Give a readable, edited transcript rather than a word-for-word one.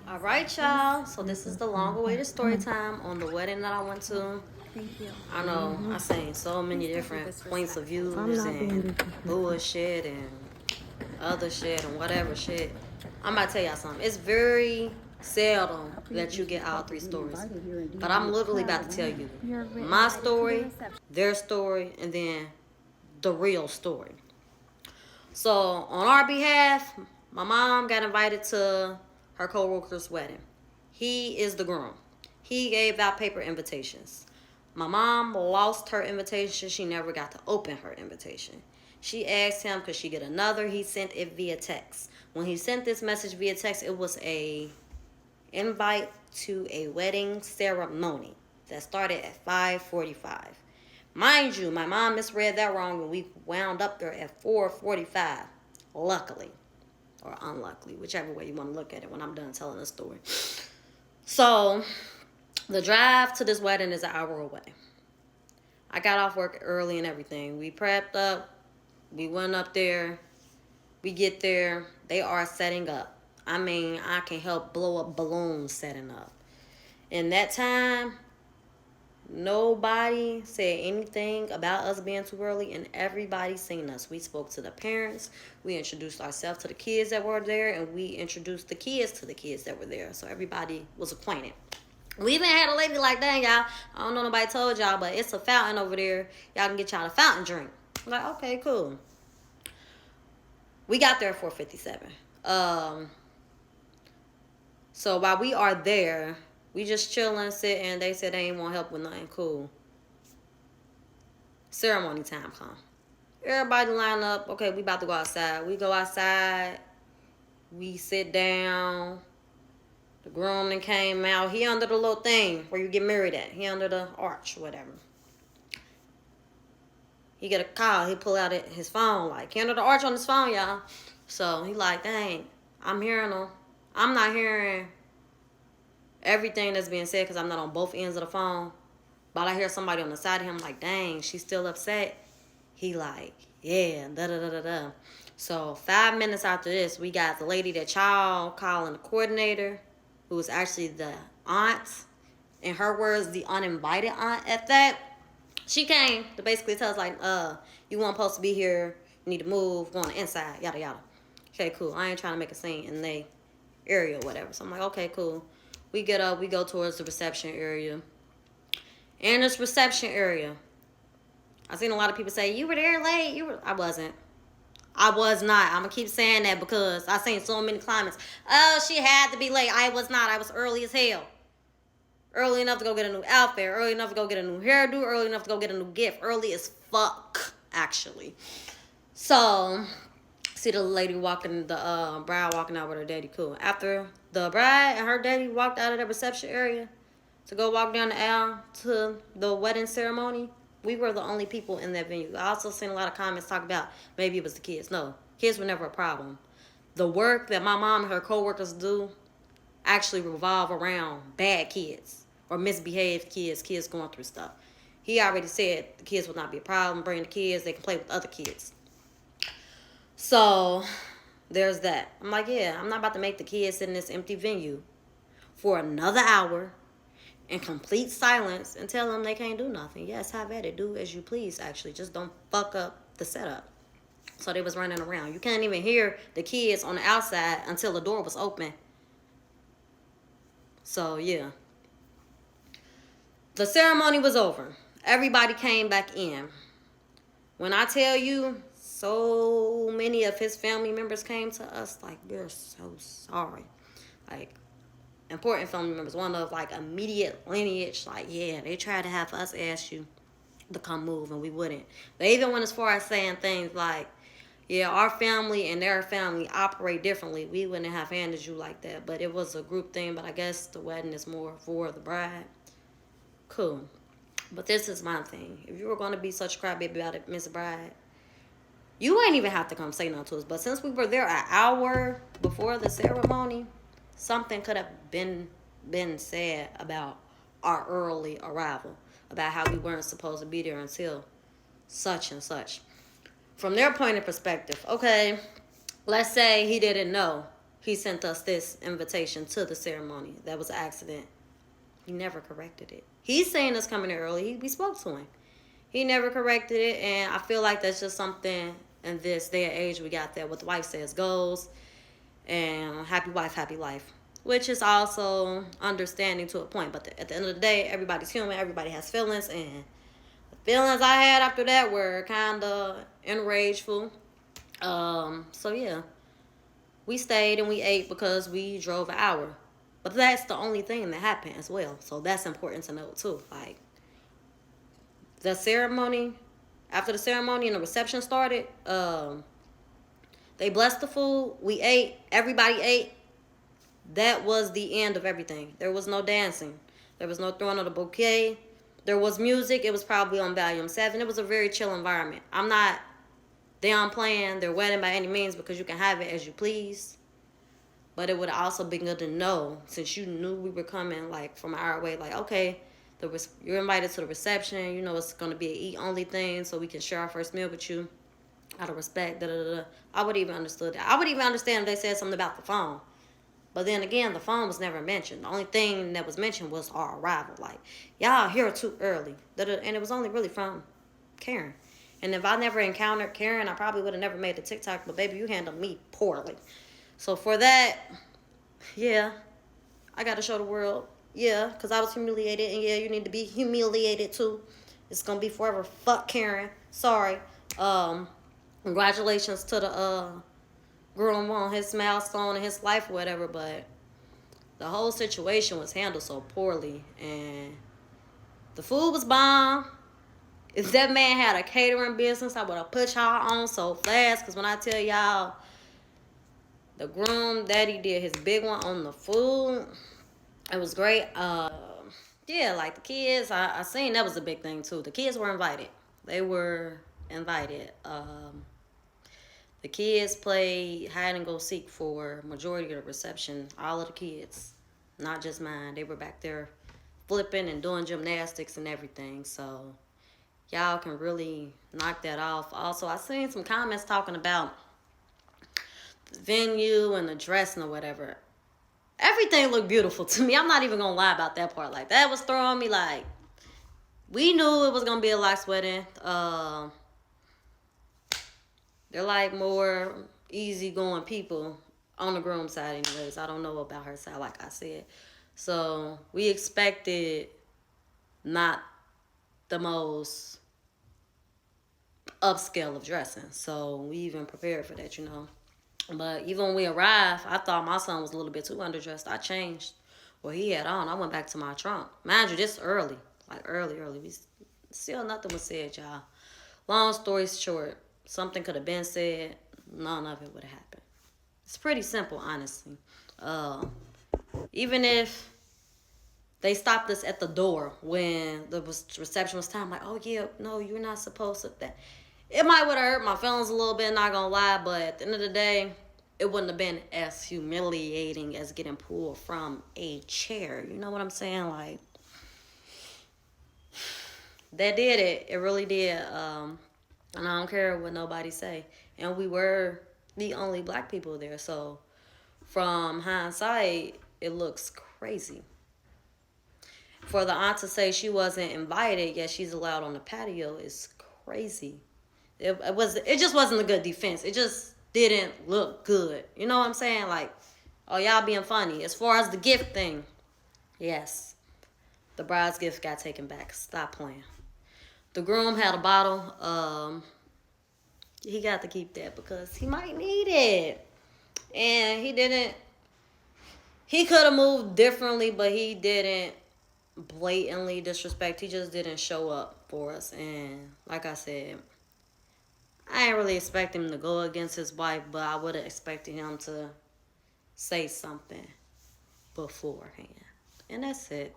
All right, y'all. So this is the long-awaited story time on the wedding that I went to. Thank you. I know I seen so many different points of views and bullshit and other shit and whatever shit. I'm about to tell y'all something. It's very seldom that you get all three stories, but I'm literally about to tell you my story, their story, and then the real story. So on our behalf, my mom got invited to her co-worker's wedding. He is the groom. He gave out paper invitations. My mom lost her invitation. She never got to open her invitation. She asked him could she get another. He sent it via text. When he sent this message via text, it was a invite to a wedding ceremony that started at 5:45. Mind you, my mom misread that wrong and we wound up there at 4:45. Luckily. Or unluckily, whichever way you want to look at it when I'm done telling the story. So, the drive to this wedding is an hour away. I got off work early and everything. We prepped up. We went up there. We get there. They are setting up. I mean, I can help blow up balloons setting up. In that time, nobody said anything about us being too early, and everybody seen us. We spoke to the parents. We introduced ourselves to the kids that were there, and we introduced the kids to the kids that were there. So everybody was acquainted. We even had a lady like, dang, y'all, I don't know nobody told y'all, but it's a fountain over there. Y'all can get y'all a fountain drink. I'm like, okay, cool. We got there at 4:57. So while we are there, we just chilling, sitting. They said they ain't want help with nothing. Cool. Ceremony time come. Everybody line up. Okay, we about to go outside. We go outside. We sit down. The groom then came out. He under the little thing where you get married at. He under the arch, whatever. He get a call. He pull out his phone. Like, he under the arch on his phone, y'all. So he like, dang, I'm hearing him. I'm not hearing everything that's being said because I'm not on both ends of the phone. But I hear somebody on the side of him like, dang, she's still upset. He like, yeah, da-da-da-da-da. So 5 minutes after this, we got the lady that y'all calling the coordinator, who was actually the aunt. In her words, the uninvited aunt at that. She came to basically tell us like, you weren't supposed to be here. You need to move, go on the inside, yada, yada. Okay, cool. I ain't trying to make a scene in the area or whatever. So I'm like, okay, cool. We get up, we go towards the reception area. In this reception area, I seen a lot of people say, you were there late. I wasn't. I was not. I'm going to keep saying that because I seen so many comments. Oh, she had to be late. I was not. I was early as hell. Early enough to go get a new outfit. Early enough to go get a new hairdo. Early enough to go get a new gift. Early as fuck, actually. So, see the lady walking, the bride walking out with her daddy. Cool. After the bride and her daddy walked out of the reception area to go walk down the aisle to the wedding ceremony, we were the only people in that venue. I also seen a lot of comments talk about maybe it was the kids. No, kids were never a problem. The work that my mom and her co-workers do actually revolve around bad kids or misbehaved kids, kids going through stuff. He already said the kids would not be a problem. Bring the kids, they can play with other kids. So there's that. I'm like, yeah, I'm not about to make the kids sit in this empty venue for another hour in complete silence and tell them they can't do nothing. Yes, have at it. Do as you please, actually. Just don't fuck up the setup. So they was running around. You can't even hear the kids on the outside until the door was open. So, yeah. The ceremony was over. Everybody came back in. When I tell you, so many of his family members came to us like, we're so sorry. Like, important family members, one of like immediate lineage, like, yeah, they tried to have us ask you to come move and we wouldn't. They even went as far as saying things like, yeah, our family and their family operate differently. We wouldn't have handled you like that, but it was a group thing. But I guess the wedding is more for the bride. Cool. But this is my thing. If you were going to be such a crybaby about it, Miss Bride, you ain't even have to come say nothing to us. But since we were there an hour before the ceremony, something could have been said about our early arrival, about how we weren't supposed to be there until such and such. From their point of perspective, okay, let's say he didn't know. he sent us this invitation to the ceremony. That was an accident. He never corrected it. He's saying us coming in early. We spoke to him. He never corrected it, and I feel like that's just something in this day and age we got that what the wife says goes, and happy wife, happy life, which is also understanding to a point. But at the end of the day, everybody's human. Everybody has feelings, and the feelings I had after that were kind of enrageful. So yeah, we stayed and we ate because we drove an hour. But that's the only thing that happened as well. So that's important to note too. Like, the ceremony, after the ceremony and the reception started, they blessed the food. We ate. Everybody ate. That was the end of everything. There was no dancing. There was no throwing of the bouquet. There was music. It was probably on volume 7. It was a very chill environment. I'm not downplaying their wedding by any means because you can have it as you please. But it would also be good to know, since you knew we were coming like from an hour away, like, okay, you're invited to the reception. You know it's going to be an eat-only thing, so we can share our first meal with you out of respect. Da, da, da, da. I would even understood that. I would even understand if they said something about the phone. But then again, the phone was never mentioned. The only thing that was mentioned was our arrival. Like, y'all here too early. Da, da, and it was only really from Karen. And if I never encountered Karen, I probably would have never made the TikTok. But baby, you handled me poorly. So for that, yeah, I got to show the world. Yeah, because I was humiliated. And yeah, you need to be humiliated too. It's going to be forever. Fuck Karen. Sorry. Congratulations to the groom on his milestone in his life or whatever. But the whole situation was handled so poorly. And the food was bomb. If that man had a catering business, I would have put y'all on so fast. Because when I tell y'all, the groom daddy did his big one on the food. It was great. Yeah, like the kids, I seen that was a big thing too. The kids were invited. They were invited. The kids played hide and go seek for majority of the reception. All of the kids, not just mine. They were back there flipping and doing gymnastics and everything. So y'all can really knock that off. Also, I seen some comments talking about the venue and the dressing or whatever. Everything looked beautiful to me. I'm not even gonna lie about that part. Like, that was throwing me. Like, we knew it was gonna be a lax wedding. They're like more easygoing people on the groom side anyways. I don't know about her side, like I said. So we expected not the most upscale of dressing. So we even prepared for that, you know. But even when we arrived, I thought my son was a little bit too underdressed. I changed what he had on. I went back to my trunk. Mind you, this early. Like, early. We still nothing was said, y'all. Long story short, something could have been said. None of it would have happened. It's pretty simple, honestly. Even if they stopped us at the door when the reception was time, like, oh, yeah, no, you're not supposed to. That. It might would have hurt my feelings a little bit, not gonna lie, but at the end of the day, it wouldn't have been as humiliating as getting pulled from a chair. You know what I'm saying? Like, that did it. It really did. And I don't care what nobody say. And we were the only black people there. So from hindsight, it looks crazy. For the aunt to say she wasn't invited, yet she's allowed on the patio is crazy. It just wasn't a good defense. It just didn't look good. You know what I'm saying? Like, oh, y'all being funny. As far as the gift thing, yes, the bride's gift got taken back. Stop playing. The groom had a bottle. He got to keep that because he might need it. And he didn't. He could have moved differently, but he didn't blatantly disrespect. He just didn't show up for us. And like I said, I ain't really expect him to go against his wife, but I would have expected him to say something beforehand. And that's it.